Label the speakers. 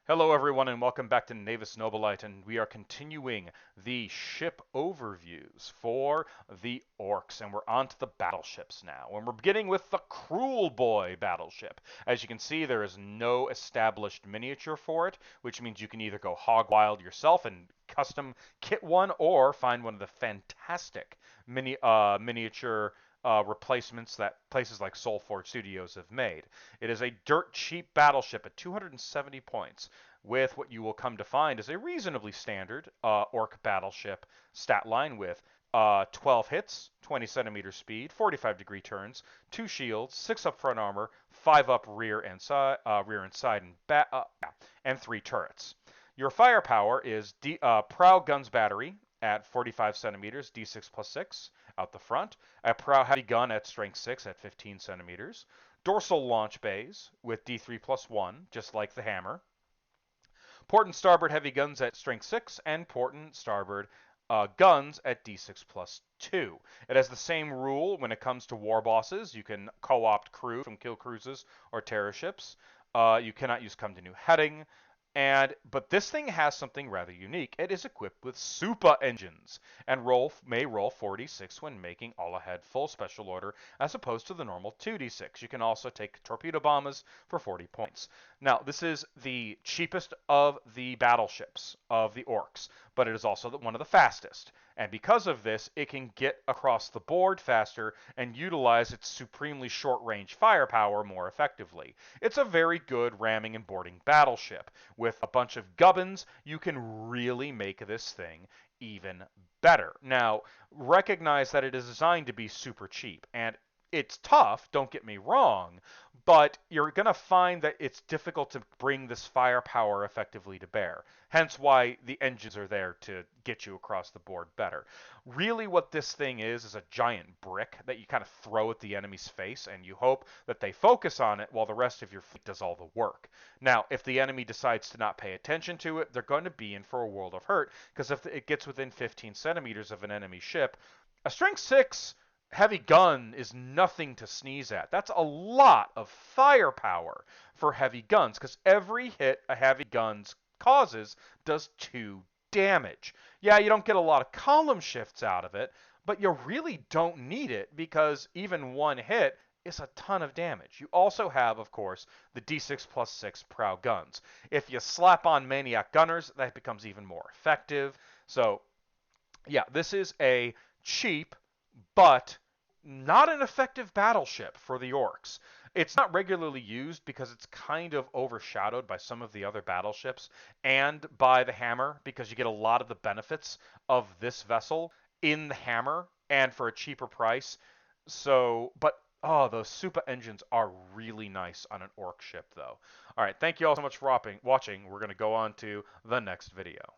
Speaker 1: Hello everyone and welcome back to Navis Nobilite, and we are continuing the ship overviews for the orcs, and we're on to the battleships now. And we're beginning with the Kroolboy battleship. As you can see, there is no established miniature for it, which means you can either go hog wild yourself and custom kit one, or find one of the fantastic miniature replacements that places like Soulforge Studios have made. It is a dirt cheap battleship at 270 points, with what you will come to find is a reasonably standard orc battleship stat line with 12 hits, 20 centimeter speed, 45-degree turns, 2 shields, 6 up front armor, 5 up rear and side, and 3 turrets. Your firepower is Prow Guns Battery at 45 centimeters, D6 plus 6 out the front. A Prow Heavy Gun at strength 6 at 15 centimeters. Dorsal launch bays with D3 plus 1, just like the hammer. Port and starboard heavy guns at strength 6, and port and starboard guns at D6 plus 2. It has the same rule when it comes to war bosses. You can co-opt crew from kill cruises or terror ships. You cannot use come to new heading. But this thing has something rather unique. It is equipped with super engines and may roll 4d6 when making all ahead full special order, as opposed to the normal 2d6. You can also take torpedo bombers for 40 points. Now, this is the cheapest of the battleships of the orcs, but it is also one of the fastest. And because of this, it can get across the board faster and utilize its supremely short-range firepower more effectively. It's a very good ramming and boarding battleship. With a bunch of gubbins, you can really make this thing even better. Now, recognize that it is designed to be super cheap, and it's tough, don't get me wrong, but you're going to find that it's difficult to bring this firepower effectively to bear. Hence why the engines are there to get you across the board better. Really what this thing is a giant brick that you kind of throw at the enemy's face, and you hope that they focus on it while the rest of your fleet does all the work. Now, if the enemy decides to not pay attention to it, they're going to be in for a world of hurt, because if it gets within 15 centimeters of an enemy ship, a strength 6 heavy gun is nothing to sneeze at. That's a lot of firepower for heavy guns, because every hit a heavy gun causes does 2 damage. Yeah, you don't get a lot of column shifts out of it, but you really don't need it, because even one hit is a ton of damage. You also have, of course, the D6 plus 6 Prow guns. If you slap on Maniac Gunners, that becomes even more effective. So, yeah, this is a cheap but not an effective battleship for the orcs. It's not regularly used because it's kind of overshadowed by some of the other battleships and by the hammer, because you get a lot of the benefits of this vessel in the hammer and for a cheaper price. So, but oh, those super engines are really nice on an orc ship, though. All right, thank you all so much for watching. We're going to go on to the next video.